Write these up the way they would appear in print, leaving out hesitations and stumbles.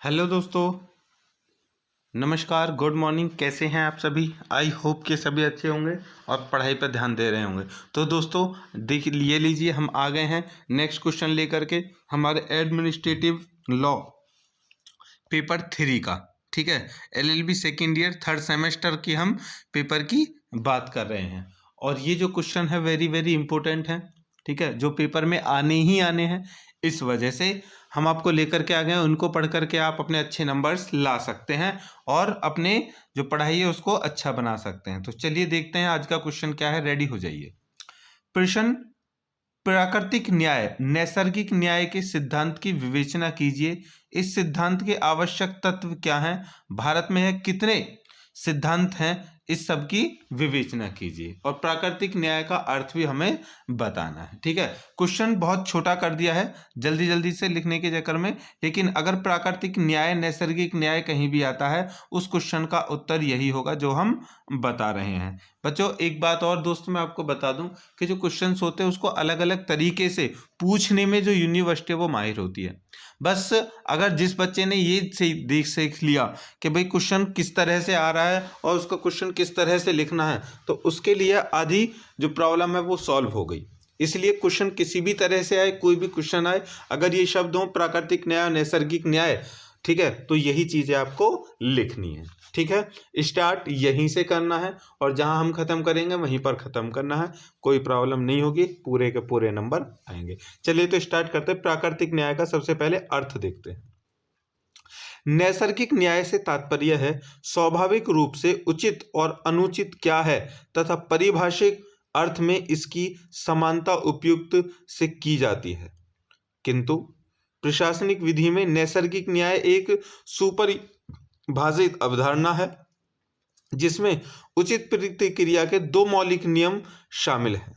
Hello दोस्तों, नमस्कार, good morning. कैसे हैं आप सभी? आई होप कि सभी अच्छे होंगे और पढ़ाई पर ध्यान दे रहे होंगे। तो दोस्तों देख ये लीजिए, हम आ गए हैं नेक्स्ट क्वेश्चन लेकर के हमारे एडमिनिस्ट्रेटिव लॉ पेपर 3 का। ठीक है, LLB second year third semester की हम पेपर की बात कर रहे हैं और ये जो क्वेश्चन है वेरी वेरी इंपॉर्टेंट है। ठीक है, जो पेपर में आने ही आने हैं, इस वजह से हम आपको लेकर के आ गए हैं। उनको पढ़ करके आप अपने अच्छे नंबर्स ला सकते हैं और अपने जो पढ़ाई है उसको अच्छा बना सकते हैं। तो चलिए देखते हैं आज का क्वेश्चन क्या है। रेडी हो जाइए। प्रश्न, प्राकृतिक न्याय नैसर्गिक न्याय के सिद्धांत की विवेचना कीजिए। इस सिद्धांत के आवश्यक तत्व क्या हैं? भारत में है कितने सिद्धांत हैं? इस सब की विवेचना कीजिए और प्राकृतिक न्याय का अर्थ भी हमें बताना है। ठीक है, क्वेश्चन बहुत छोटा कर दिया है जल्दी जल्दी से लिखने के चक्कर में, लेकिन अगर प्राकृतिक न्याय नैसर्गिक न्याय कहीं भी आता है उस क्वेश्चन का उत्तर यही होगा जो हम बता रहे हैं। बच्चों एक बात और दोस्तों मैं आपको बता दूं कि जो क्वेश्चंस होते हैं उसको अलग अलग तरीके से पूछने में जो यूनिवर्सिटी है वो माहिर होती है। बस अगर जिस बच्चे ने ये देख सीख लिया कि भाई क्वेश्चन किस तरह से आ रहा है और उसका क्वेश्चन किस तरह से लिखना है, तो उसके लिए आधी जो प्रॉब्लम है वो सॉल्व हो गई। इसलिए क्वेश्चन किसी भी तरह से आए, कोई भी क्वेश्चन आए, अगर ये शब्द हो प्राकृतिक न्याय नैसर्गिक न्याय, ठीक है, तो यही चीजें आपको लिखनी है। ठीक है, स्टार्ट यहीं से करना है और जहां हम खत्म करेंगे वहीं पर खत्म करना है। कोई प्रॉब्लम नहीं होगी, पूरे के पूरे नंबर आएंगे। चलिए तो स्टार्ट करते हैं। प्राकृतिक न्याय का सबसे पहले अर्थ देखते हैं। नैसर्गिक न्याय से तात्पर्य है स्वाभाविक रूप से उचित और अनुचित क्या है तथा पारिभाषिक अर्थ में इसकी समानता उपयुक्त से की जाती है। किंतु प्रशासनिक विधि में नैसर्गिक न्याय एक सुपरिभाषित अवधारणा है जिसमें उचित प्रतिक्रिया के दो मौलिक नियम शामिल हैं।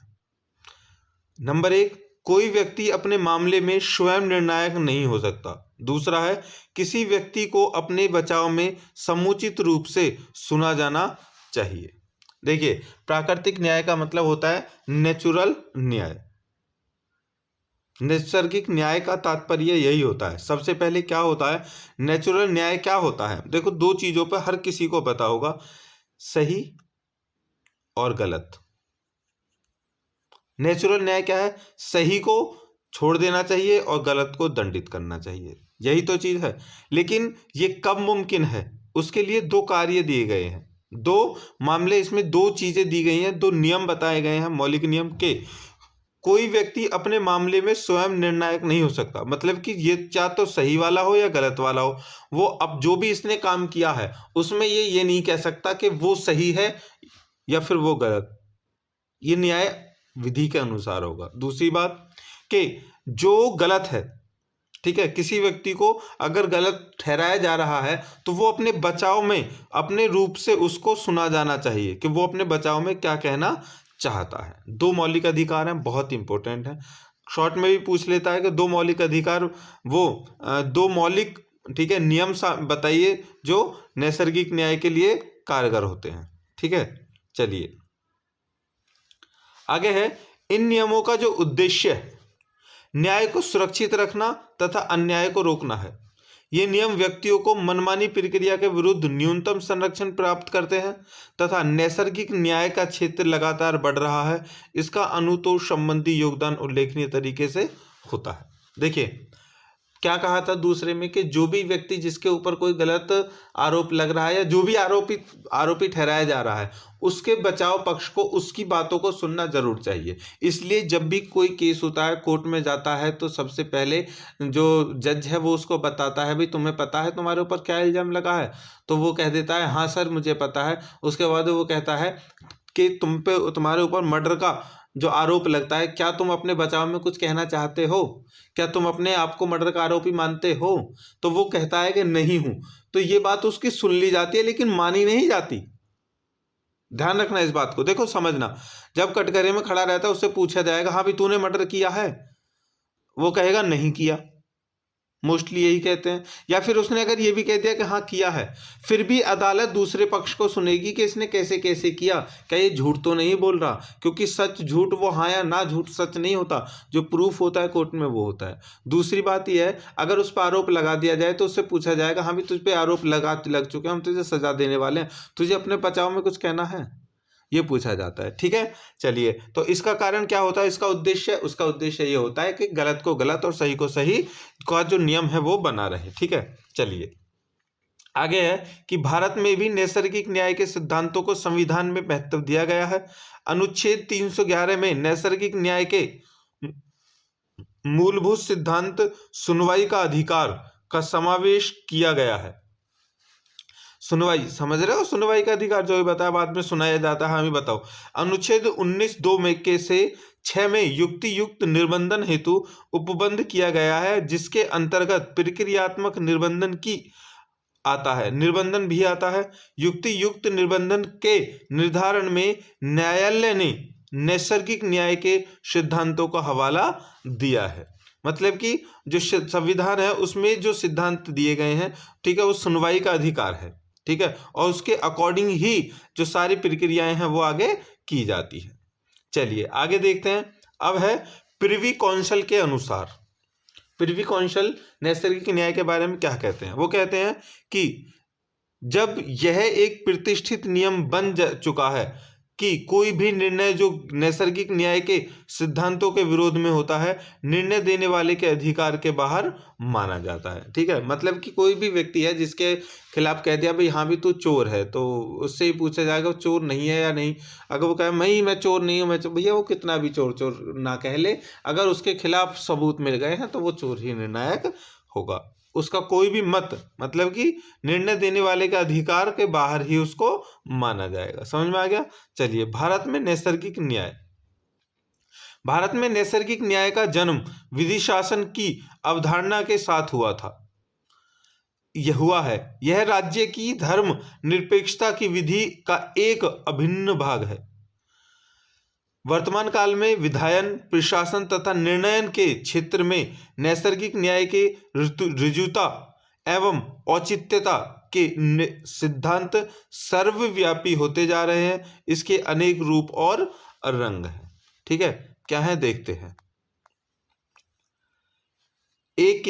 नंबर एक, कोई व्यक्ति अपने मामले में स्वयं निर्णायक नहीं हो सकता। दूसरा है, किसी व्यक्ति को अपने बचाव में समुचित रूप से सुना जाना चाहिए। देखिए, प्राकृतिक न्याय का मतलब होता है नेचुरल न्याय। नैसर्गिक न्याय का तात्पर्य यही होता है। सबसे पहले क्या होता है नेचुरल न्याय? क्या होता है? देखो, दो चीजों पर हर किसी को पता होगा, सही और गलत। नेचुरल न्याय क्या है? सही को छोड़ देना चाहिए और गलत को दंडित करना चाहिए, यही तो चीज है। लेकिन ये कब मुमकिन है? उसके लिए दो कार्य दिए गए हैं, दो मामले, इसमें दो चीजें दी गई हैं, दो नियम बताए गए हैं मौलिक नियम के। कोई व्यक्ति अपने मामले में स्वयं निर्णायक नहीं हो सकता, मतलब कि ये चाहे तो सही वाला हो या गलत वाला हो, वो अब जो भी इसने काम किया है उसमें ये नहीं कह सकता कि वो सही है या फिर वो गलत। ये न्याय विधि के अनुसार होगा। दूसरी बात कि जो गलत है, ठीक है, किसी व्यक्ति को अगर गलत ठहराया जा रहा है तो वो अपने बचाव में अपने रूप से उसको सुना जाना चाहिए कि वो अपने बचाव में क्या कहना चाहता है। दो मौलिक अधिकार हैं, बहुत इंपॉर्टेंट है। शॉर्ट में भी पूछ लेता है कि दो मौलिक अधिकार, वो दो मौलिक, ठीक है, नियम बताइए जो नैसर्गिक न्याय के लिए कारगर होते हैं। ठीक है, चलिए आगे है। इन नियमों का जो उद्देश्य है न्याय को सुरक्षित रखना तथा अन्याय को रोकना है। ये नियम व्यक्तियों को मनमानी प्रक्रिया के विरुद्ध न्यूनतम संरक्षण प्राप्त करते हैं तथा नैसर्गिक न्याय का क्षेत्र लगातार बढ़ रहा है, इसका अनुतोष संबंधी योगदान उल्लेखनीय तरीके से होता है। देखिए क्या कहा था दूसरे में कि जो भी व्यक्ति जिसके ऊपर कोई गलत आरोप लग रहा है या जो भी आरोपी ठहराया जा रहा है, उसके बचाव पक्ष को उसकी बातों को सुनना जरूर चाहिए। इसलिए जब भी कोई केस होता है, कोर्ट में जाता है, तो सबसे पहले जो जज है वो उसको बताता है, भाई तुम्हें पता है तुम्हारे ऊपर क्या इल्जाम लगा है? तो वो कह देता है हाँ सर मुझे पता है। उसके बाद वो कहता है कि तुम्हारे ऊपर मर्डर का जो आरोप लगता है, क्या तुम अपने बचाव में कुछ कहना चाहते हो? क्या तुम अपने आप को मर्डर का आरोपी मानते हो? तो वो कहता है कि नहीं हूं। तो ये बात उसकी सुन ली जाती है लेकिन मानी नहीं जाती। ध्यान रखना इस बात को। देखो समझना, जब कटघरे में खड़ा रहता है उससे पूछा जाएगा हाँ भी तूने मर्डर किया है? वो कहेगा नहीं किया। मोस्टली यही कहते हैं। या फिर उसने अगर ये भी कह दिया कि हाँ किया है, फिर भी अदालत दूसरे पक्ष को सुनेगी कि इसने कैसे कैसे किया, क्या ये झूठ तो नहीं बोल रहा, क्योंकि सच झूठ वो हाँ या ना झूठ सच नहीं होता, जो प्रूफ होता है कोर्ट में वो होता है। दूसरी बात यह है, अगर उस पर आरोप लगा दिया जाए तो उससे पूछा जाएगा हाँ भी तुझ पे आरोप लग चुके हैं, हम तुझे सजा देने वाले हैं, तुझे अपने बचाव में कुछ कहना है, ये पूछा जाता है। ठीक है, चलिए, तो इसका कारण क्या होता है, इसका उद्देश्य, उसका उद्देश्य ये होता है कि गलत को गलत और सही को सही का जो नियम है वो बना रहे। ठीक है, चलिए आगे है कि भारत में भी नैसर्गिक न्याय के सिद्धांतों को संविधान में महत्व दिया गया है। अनुच्छेद 311 में नैसर्गिक न्याय के मूलभूत सिद्धांत सुनवाई का अधिकार का समावेश किया गया है। सुनवाई समझ रहे हो, सुनवाई का अधिकार जो भी बताया बाद में सुनाया जाता है, हमें बताओ। अनुच्छेद 19(2) में के से 6 में युक्ति युक्त निर्बंधन हेतु उपबंध किया गया है, जिसके अंतर्गत प्रक्रियात्मक निर्बंधन की आता है, निर्बंधन भी आता है। युक्ति युक्त निर्बंधन के निर्धारण में न्यायालय ने नैसर्गिक न्याय के सिद्धांतों का हवाला दिया है। मतलब कि जो संविधान है उसमें जो सिद्धांत दिए गए हैं, ठीक है, वो सुनवाई का अधिकार है। ठीक है, और उसके अकॉर्डिंग ही जो सारी प्रक्रियाएं हैं वो आगे की जाती है। चलिए आगे देखते हैं। अब है प्रिवी काउंसिल के अनुसार, प्रिवी काउंसिल नैसर्गिक न्याय के बारे में क्या कहते हैं। वो कहते हैं कि जब यह एक प्रतिष्ठित नियम बन चुका है कि कोई भी निर्णय जो नैसर्गिक न्याय के सिद्धांतों के विरोध में होता है, निर्णय देने वाले के अधिकार के बाहर माना जाता है। ठीक है, मतलब कि कोई भी व्यक्ति है जिसके खिलाफ कह दिया भाई हाँ भी तू चोर है, तो उससे ही पूछा जाएगा वो चोर नहीं है या नहीं। अगर वो कहे मैं चोर नहीं हूँ, मैं भैया वो कितना भी चोर चोर ना कह ले, अगर उसके खिलाफ सबूत मिल गए हैं तो वो चोर ही निर्णायक होगा। उसका कोई भी मत, मतलब कि निर्णय देने वाले के अधिकार के बाहर ही उसको माना जाएगा। समझ में आ गया। चलिए, भारत में नैसर्गिक न्याय, भारत में नैसर्गिक न्याय का जन्म विधि शासन की अवधारणा के साथ हुआ था, यह हुआ है। यह राज्य की धर्म निरपेक्षता की विधि का एक अभिन्न भाग है। वर्तमान काल में विधायन, प्रशासन तथा निर्णयन के क्षेत्र में नैसर्गिक न्याय के ऋजुता एवं औचित्यता के सिद्धांत सर्वव्यापी होते जा रहे हैं। इसके अनेक रूप और रंग हैं। ठीक है, क्या है देखते हैं। A.K.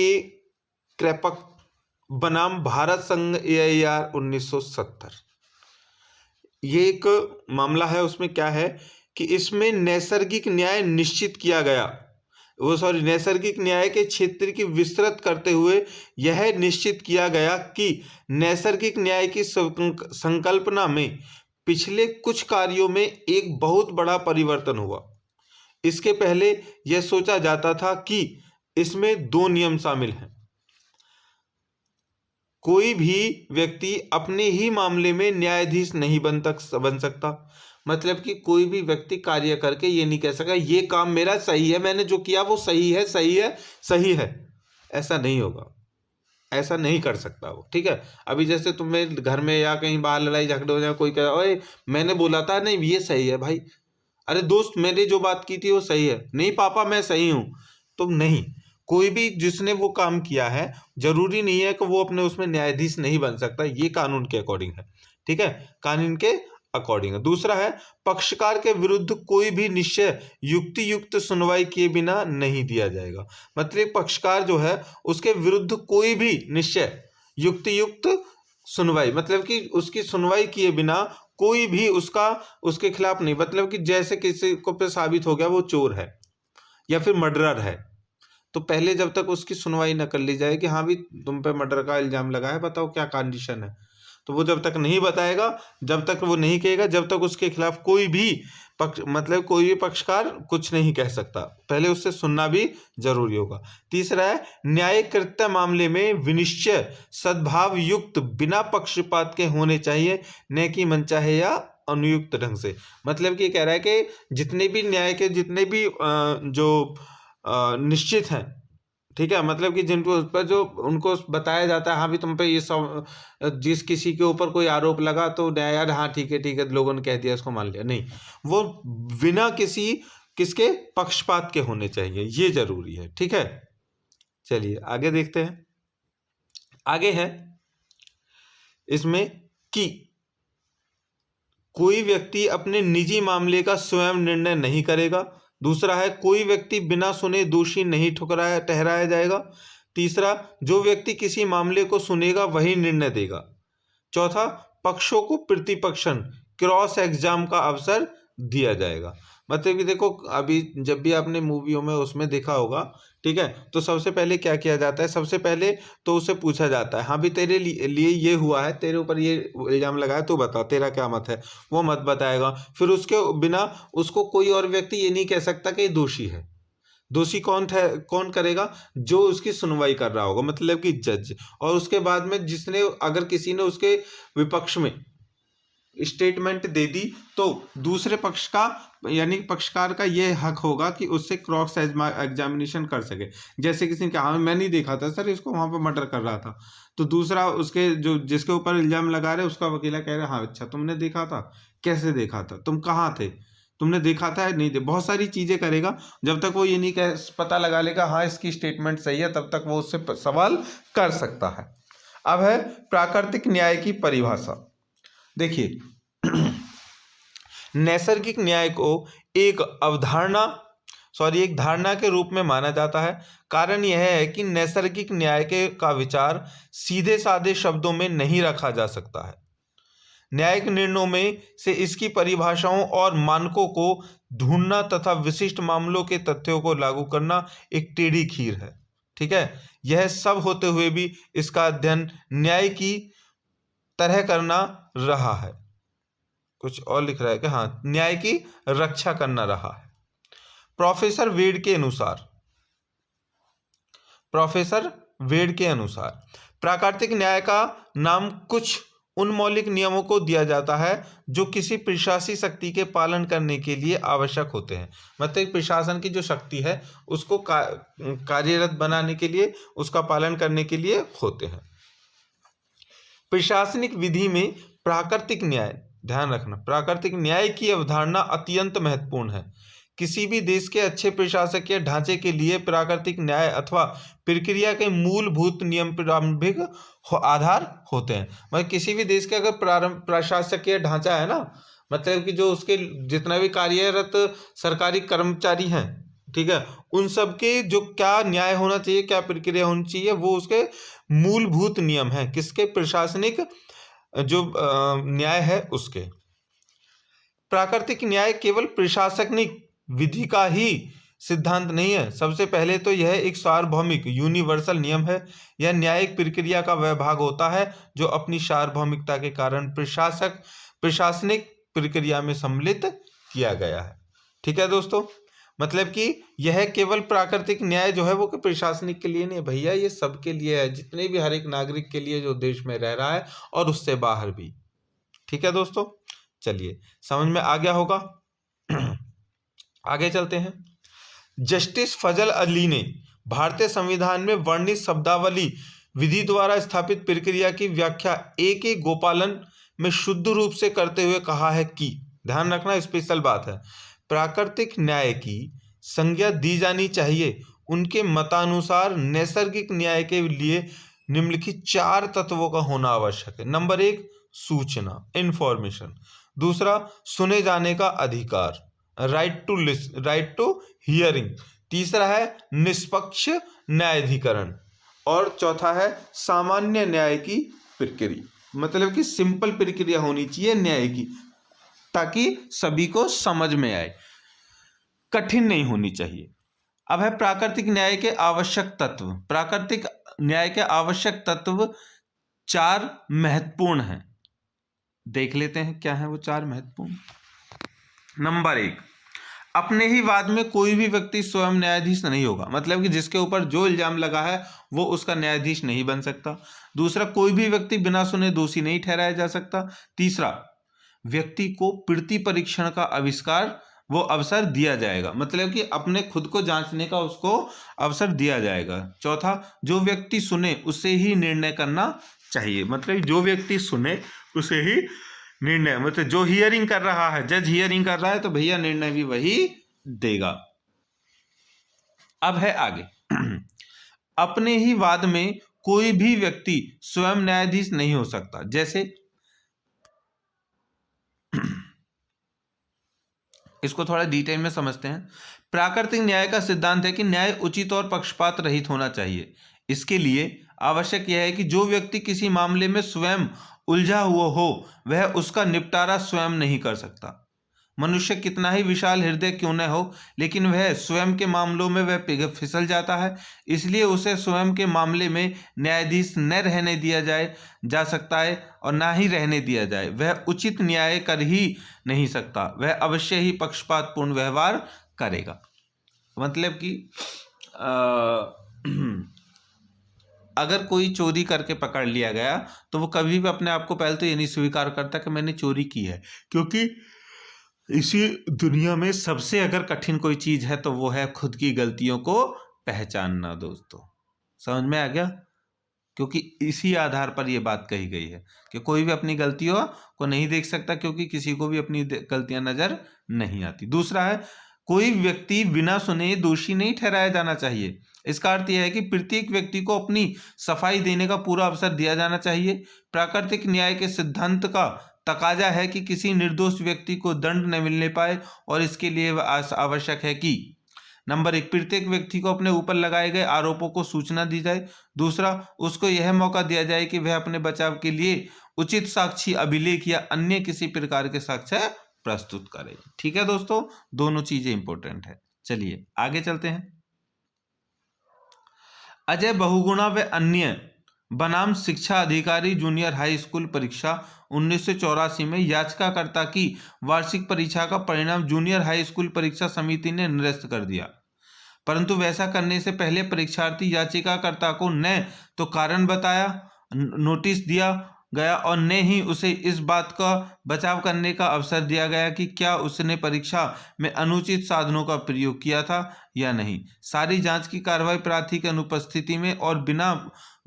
क्रैपक बनाम भारत संघ AIR 1970, ये एक मामला है। उसमें क्या है कि इसमें नैसर्गिक न्याय निश्चित किया गया, नैसर्गिक न्याय के क्षेत्र की विस्तृत करते हुए यह निश्चित किया गया कि नैसर्गिक न्याय की संकल्पना में पिछले कुछ कार्यों में एक बहुत बड़ा परिवर्तन हुआ। इसके पहले यह सोचा जाता था कि इसमें 2 नियम शामिल हैं। कोई भी व्यक्ति अपने ही मामले में न्यायाधीश नहीं बन सकता। मतलब कि कोई भी व्यक्ति कार्य करके ये नहीं कह सका ये काम मेरा सही है, मैंने जो किया वो सही है, सही है, सही है, ऐसा नहीं होगा, ऐसा नहीं कर सकता वो। ठीक है, अभी जैसे तुम्हें घर में या कहीं बाहर लड़ाई झगड़े हो जाए, कोई कहे ओए मैंने बोला था नहीं ये सही है भाई, अरे दोस्त मैंने जो बात की थी वो सही है, नहीं पापा मैं सही हूँ, तो नहीं, कोई भी जिसने वो काम किया है जरूरी नहीं है कि वो अपने उसमें न्यायाधीश नहीं बन सकता। ये कानून के अकॉर्डिंग है। ठीक है, कानून के अकॉर्डिंग है। दूसरा है पक्षकार के विरुद्ध कोई भी निश्चय युक्ति युक्त सुनवाई किए बिना नहीं दिया जाएगा। मतलब पक्षकार जो है उसके विरुद्ध कोई भी निश्चय युक्ति युक्त सुनवाई, मतलब कि उसकी सुनवाई किए बिना कोई भी उसके खिलाफ नहीं, मतलब कि जैसे किसी को पे साबित हो गया वो चोर है या फिर मर्डरर है, तो पहले जब तक उसकी सुनवाई न कर ली जाए कि हाँ भी तुम पे मर्डर का इल्जाम लगा है, बताओ क्या कंडीशन है, तो वो जब तक नहीं बताएगा, जब तक वो नहीं कहेगा, जब तक उसके खिलाफ कोई भी कोई भी पक्षकार कुछ नहीं कह सकता। पहले उससे सुनना भी जरूरी होगा। तीसरा है न्यायिक कृत्य मामले में विनिश्चय सद्भाव युक्त बिना पक्षपात के होने चाहिए, न कि मनचाहे या अनुयुक्त ढंग से। मतलब कि कह रहा है कि जितने भी न्याय के जितने भी जो निश्चित हैं, ठीक है, मतलब कि जिनको उस पर जो उनको बताया जाता है हाँ भी तुम पे ये सब जिस किसी के ऊपर कोई आरोप लगा तो न्यायालय हाँ ठीक है लोगों ने कह दिया इसको मान लिया, नहीं, वो बिना किसके पक्षपात के होने चाहिए, ये जरूरी है। ठीक है, चलिए आगे देखते हैं। आगे है इसमें कि कोई व्यक्ति अपने निजी मामले का स्वयं निर्णय नहीं करेगा। दूसरा है कोई व्यक्ति बिना सुने दोषी नहीं ठहराया जाएगा। तीसरा, जो व्यक्ति किसी मामले को सुनेगा वही निर्णय देगा। चौथा, पक्षों को प्रतिपक्षन क्रॉस एग्जाम का अवसर दिया जाएगा। मतलब कि देखो, अभी जब भी आपने मूवियों में उसमें देखा होगा, ठीक है, तो सबसे पहले क्या किया जाता है, सबसे पहले तो उससे पूछा जाता है, हाँ भी तेरे लिए ये हुआ है, तेरे ऊपर ये इल्जाम लगा है, तू बता तेरा क्या मत है। वो मत बताएगा। फिर उसके बिना उसको कोई और व्यक्ति ये नहीं कह सकता कि ये दोषी है। दोषी कौन करेगा? जो उसकी सुनवाई कर रहा होगा, मतलब कि जज। और उसके बाद में जिसने, अगर किसी ने उसके विपक्ष में स्टेटमेंट दे दी तो दूसरे पक्ष का यानी पक्षकार का ये हक होगा कि उससे क्रॉस एग्जामिनेशन कर सके। जैसे किसी ने कहा हाँ मैं नहीं देखा था सर, इसको वहां पर मर्डर कर रहा था, तो दूसरा उसके जो जिसके ऊपर इल्जाम लगा रहे उसका वकीला कह रहा है हाँ अच्छा तुमने देखा था, कैसे देखा था, तुम कहाँ थे, तुमने देखा था नहीं दे, बहुत सारी चीजें करेगा। जब तक वो ये नहीं कह पता लगा लेगा हाँ इसकी स्टेटमेंट सही है, तब तक वो उससे सवाल कर सकता है। अब है प्राकृतिक न्याय की परिभाषा। देखिए नैसर्गिक न्याय को एक धारणा के रूप में माना जाता है। कारण यह है कि नैसर्गिक न्याय का विचार सीधे साधे शब्दों में नहीं रखा जा सकता है। न्यायिक निर्णयों में से इसकी परिभाषाओं और मानकों को ढूंढना तथा विशिष्ट मामलों के तथ्यों को लागू करना एक टेढ़ी खीर है। ठीक है, यह सब होते हुए भी इसका अध्ययन न्याय की तरह करना रहा है। कुछ और लिख रहा है कि हाँ, न्याय की रक्षा करना रहा है। प्रोफेसर वेड के अनुसार प्राकृतिक न्याय का नाम कुछ उन मौलिक नियमों को दिया जाता है जो किसी प्रशासनिक शक्ति के पालन करने के लिए आवश्यक होते हैं। मतलब प्रशासन की जो शक्ति है उसको कार्यरत बनाने के लिए, उसका पालन करने के लिए होते हैं। प्रशासनिक विधि में प्राकृतिक न्याय, ध्यान रखना, प्राकृतिक न्याय की अवधारणा अत्यंत महत्वपूर्ण है। किसी भी देश के अच्छे प्रशासकीय ढांचे के लिए प्राकृतिक न्याय अथवा प्रक्रिया के मूलभूत नियम प्रारंभिक आधार होते हैं। मतलब किसी भी देश के अगर प्रशासकीय ढांचा है ना, मतलब कि जो उसके जितना भी कार्यरत सरकारी कर्मचारी हैं, ठीक है, उन सब के जो क्या न्याय होना चाहिए, क्या प्रक्रिया होनी चाहिए, वो उसके मूलभूत नियम हैं। किसके? प्रशासनिक जो न्याय है उसके। प्राकृतिक न्याय केवल प्रशासनिक विधि का ही सिद्धांत नहीं है। सबसे पहले तो यह एक सार्वभौमिक यूनिवर्सल नियम है। यह न्यायिक प्रक्रिया का वह भाग होता है जो अपनी सार्वभौमिकता के कारण प्रशासनिक प्रक्रिया में सम्मिलित किया गया है। ठीक है दोस्तों, मतलब कि यह केवल प्राकृतिक न्याय जो है वो प्रशासनिक के लिए नहीं है भैया, ये सबके लिए है, जितने भी हर एक नागरिक के लिए जो देश में रह रहा है और उससे बाहर भी। ठीक है दोस्तों, चलिए समझ में आ गया होगा। आगे चलते हैं। जस्टिस फजल अली ने भारतीय संविधान में वर्णित शब्दावली विधि द्वारा स्थापित प्रक्रिया की व्याख्या A.K. गोपालन में शुद्ध रूप से करते हुए कहा है कि, ध्यान रखना स्पेशल बात है, प्राकृतिक न्याय की संज्ञा दी जानी चाहिए उनके मतानुसार नैसर्गिक न्याय के लिए निम्नलिखित 4 तत्वों का होना आवश्यक है। नंबर 1, सूचना, इंफॉर्मेशन। दूसरा, सुने जाने का अधिकार, राइट टू हियरिंग। तीसरा है निष्पक्ष न्यायाधिकरण। और चौथा है सामान्य न्याय की प्रक्रिया, मतलब कि सिंपल प्रक्रिया होनी चाहिए न्याय की, ताकि सभी को समझ में आए, कठिन नहीं होनी चाहिए। अब है प्राकृतिक न्याय के आवश्यक तत्व। प्राकृतिक न्याय के आवश्यक तत्व 4 महत्वपूर्ण हैं। देख लेते हैं क्या है वो 4 महत्वपूर्ण। नंबर 1, अपने ही वाद में कोई भी व्यक्ति स्वयं न्यायाधीश नहीं होगा। मतलब कि जिसके ऊपर जो इल्जाम लगा है वो उसका न्यायाधीश नहीं बन सकता। दूसरा, कोई भी व्यक्ति बिना सुने दोषी नहीं ठहराया जा सकता। तीसरा, व्यक्ति को प्रति परीक्षण का अवसर दिया जाएगा, मतलब कि अपने खुद को जांचने का उसको अवसर दिया जाएगा। चौथा, जो व्यक्ति सुने उसे ही निर्णय करना चाहिए, मतलब जो व्यक्ति सुने उसे ही निर्णय, मतलब जो हियरिंग कर रहा है, जज हियरिंग कर रहा है तो भैया निर्णय भी वही देगा। अब है आगे अपने ही वाद में कोई भी व्यक्ति स्वयं न्यायाधीश नहीं हो सकता। जैसे इसको थोड़ा डिटेल में समझते हैं। प्राकृतिक न्याय का सिद्धांत है कि न्याय उचित और पक्षपात रहित होना चाहिए। इसके लिए आवश्यक यह है कि जो व्यक्ति किसी मामले में स्वयं उलझा हुआ हो वह उसका निपटारा स्वयं नहीं कर सकता। मनुष्य कितना ही विशाल हृदय क्यों न हो, लेकिन वह स्वयं के मामलों में वह फिसल जाता है। इसलिए उसे स्वयं के मामले में न्यायाधीश न रहने दिया जा सकता है और ना ही रहने दिया जाए। वह उचित न्याय कर ही नहीं सकता, वह अवश्य ही पक्षपातपूर्ण व्यवहार करेगा। मतलब कि अगर कोई चोरी करके पकड़ लिया गया तो वो कभी भी अपने आप को पहले तो ये नहीं स्वीकार करता कि मैंने चोरी की है, क्योंकि इसी दुनिया में सबसे अगर कठिन कोई चीज है तो वो है खुद की गलतियों को पहचानना। दोस्तों समझ में आ गया? क्योंकि इसी आधार पर यह बात कही गई है कि कोई भी अपनी गलतियों को नहीं देख सकता, क्योंकि किसी को भी अपनी गलतियां नजर नहीं आती। दूसरा है, कोई व्यक्ति बिना सुने दोषी नहीं ठहराया जाना चाहिए। इसका अर्थ यह है कि प्रत्येक व्यक्ति को अपनी सफाई देने का पूरा अवसर दिया जाना चाहिए। प्राकृतिक न्याय के सिद्धांत का तकाजा है कि किसी निर्दोष व्यक्ति को दंड न मिलने पाए, और इसके लिए आवश्यक है कि नंबर 1, प्रत्येक व्यक्ति को अपने ऊपर लगाए गए आरोपों को सूचना दी जाए। दूसरा, उसको यह मौका दिया जाए कि वह अपने बचाव के लिए उचित साक्षी अभिलेख या अन्य किसी प्रकार के साक्ष्य प्रस्तुत करे। ठीक है दोस्तों, दोनों चीजें इंपॉर्टेंट है। चलिए आगे चलते हैं। अजय बहुगुणा व अन्य बनाम शिक्षा अधिकारी जूनियर हाई स्कूल परीक्षा 1984 में याचिकाकर्ता की वार्षिक परीक्षा का परिणाम जूनियर हाई स्कूल परीक्षा समिति ने निरस्त कर दिया। परंतु वैसा करने से पहले परीक्षार्थी याचिकाकर्ता को न तो कारण बताया, नोटिस दिया गया और न ही उसे इस बात का बचाव करने का अवसर दिया गया कि क्या उसने परीक्षा में अनुचित साधनों का प्रयोग किया था या नहीं। सारी जांच की कार्रवाई प्रार्थी की अनुपस्थिति में और बिना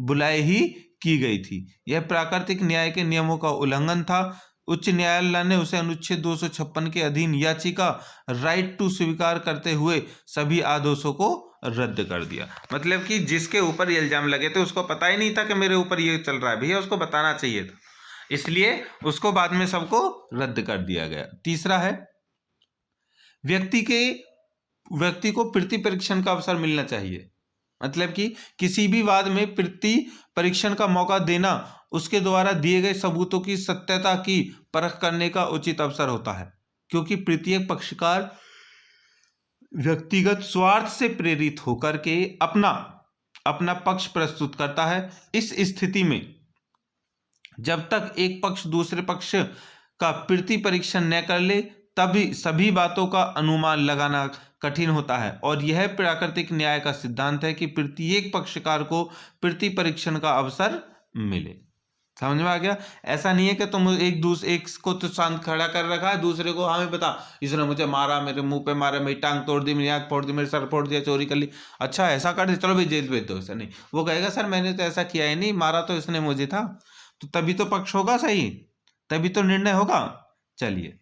बुलाए ही की गई थी। यह प्राकृतिक न्याय के नियमों का उल्लंघन था। उच्च न्यायालय ने उसे अनुच्छेद 256 के अधीन याचिका राइट टू स्वीकार करते हुए सभी आदेशों को रद्द कर दिया। मतलब कि जिसके ऊपर ये इल्जाम लगे थे उसको पता ही नहीं था कि मेरे ऊपर ये चल रहा है, भैया उसको बताना चाहिए था, इसलिए उसको बाद में सबको रद्द कर दिया गया। तीसरा है, व्यक्ति को प्रति परीक्षण का अवसर मिलना चाहिए। मतलब कि किसी भी वाद में प्रति परीक्षण का मौका देना उसके द्वारा दिए गए सबूतों की सत्यता की परख करने का उचित अवसर होता है, क्योंकि प्रत्येक पक्षकार व्यक्तिगत स्वार्थ से प्रेरित होकर के अपना पक्ष प्रस्तुत करता है। इस स्थिति में जब तक एक पक्ष दूसरे पक्ष का प्रति परीक्षण न कर ले तभी सभी बातों का अनुमान लगाना कठिन होता है, और यह प्राकृतिक न्याय का सिद्धांत है कि प्रत्येक पक्षकार को प्रति परीक्षण का अवसर मिले। समझ में आ गया? ऐसा नहीं है कि तुम एक को तो शांत खड़ा कर रखा है, दूसरे को हमें बता इसने मुझे मारा, मेरे मुंह पे मारा, मेरी टांग तोड़ दी, मेरी आंख फोड़ दी, मेरे सर फोड़ दिया, चोरी कर ली, अच्छा ऐसा कर दे, चलो भाई जेल भेज दो। ऐसा नहीं, वो कहेगा सर मैंने तो ऐसा किया ही नहीं, मारा तो इसने मुझे था। तो तभी तो पक्ष होगा सही, तभी तो निर्णय होगा। चलिए,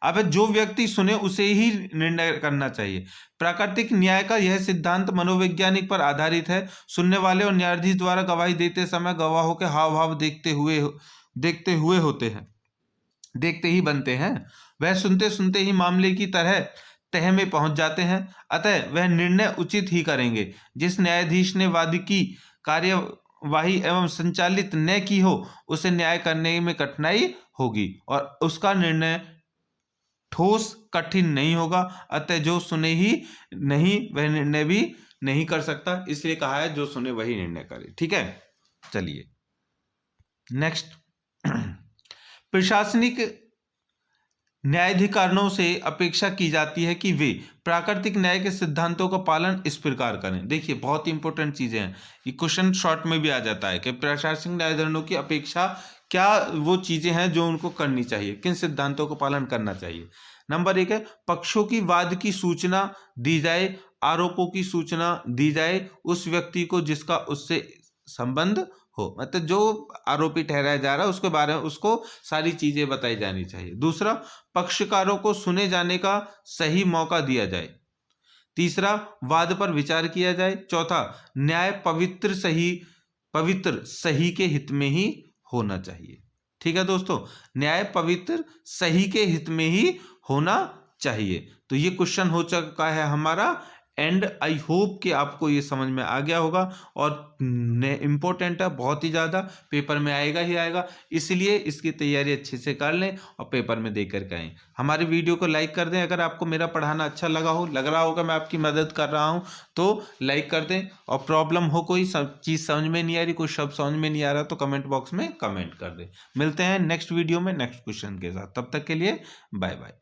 अब जो व्यक्ति सुने उसे ही निर्णय करना चाहिए। प्राकृतिक न्याय का यह सिद्धांत मनोवैज्ञानिक पर आधारित है। सुनने वाले और न्यायाधीश द्वारा गवाही देते समय गवाहों के हाव भाव देखते ही बनते हैं। वह सुनते सुनते ही मामले की तह में पहुंच जाते हैं, अतः वह निर्णय उचित ही करेंगे। जिस न्यायाधीश ने वाद की कार्यवाही एवं संचालित न की हो उसे न्याय करने में कठिनाई होगी और उसका निर्णय ठोस कठिन नहीं होगा। अतः जो सुने ही नहीं वह निर्णय भी नहीं कर सकता, इसलिए कहा है जो सुने वही निर्णय करे। ठीक है, चलिए नेक्स्ट। प्रशासनिक न्यायाधिकरणों से अपेक्षा की जाती है कि वे प्राकृतिक न्याय के सिद्धांतों का पालन इस प्रकार करें। देखिए बहुत इंपॉर्टेंट चीजें हैं, ये क्वेश्चन शॉर्ट में भी आ जाता है कि प्रशासनिक न्यायाधिकरणों की अपेक्षा क्या वो चीजें हैं जो उनको करनी चाहिए, किन सिद्धांतों को पालन करना चाहिए। नंबर 1 है, पक्षों की वाद की सूचना दी जाए, आरोपों की सूचना दी जाए उस व्यक्ति को जिसका उससे संबंध हो। मतलब जो आरोपी ठहराया जा रहा है उसके बारे में उसको सारी चीजें बताई जानी चाहिए। दूसरा, पक्षकारों को सुने जाने का सही मौका दिया जाए। तीसरा, वाद पर विचार किया जाए। चौथा, न्याय पवित्र सही के हित में ही होना चाहिए। ठीक है दोस्तों, न्याय पवित्र सही के हित में ही होना चाहिए। तो ये क्वेश्चन हो चुका है हमारा, एंड आई होप कि आपको ये समझ में आ गया होगा और इम्पोर्टेंट है, बहुत ही ज़्यादा पेपर में आएगा ही आएगा, इसलिए इसकी तैयारी अच्छे से कर लें और पेपर में दे करके आएँ। हमारे वीडियो को लाइक कर दें अगर आपको मेरा पढ़ाना अच्छा लग रहा होगा मैं आपकी मदद कर रहा हूँ तो लाइक कर दें। और प्रॉब्लम हो, कोई सब चीज़ समझ में नहीं आ रही, कोई शब्द समझ में नहीं आ रहा, तो कमेंट बॉक्स में कमेंट कर दें। मिलते हैं नेक्स्ट वीडियो में नेक्स्ट क्वेश्चन के साथ, तब तक के लिए बाय बाय।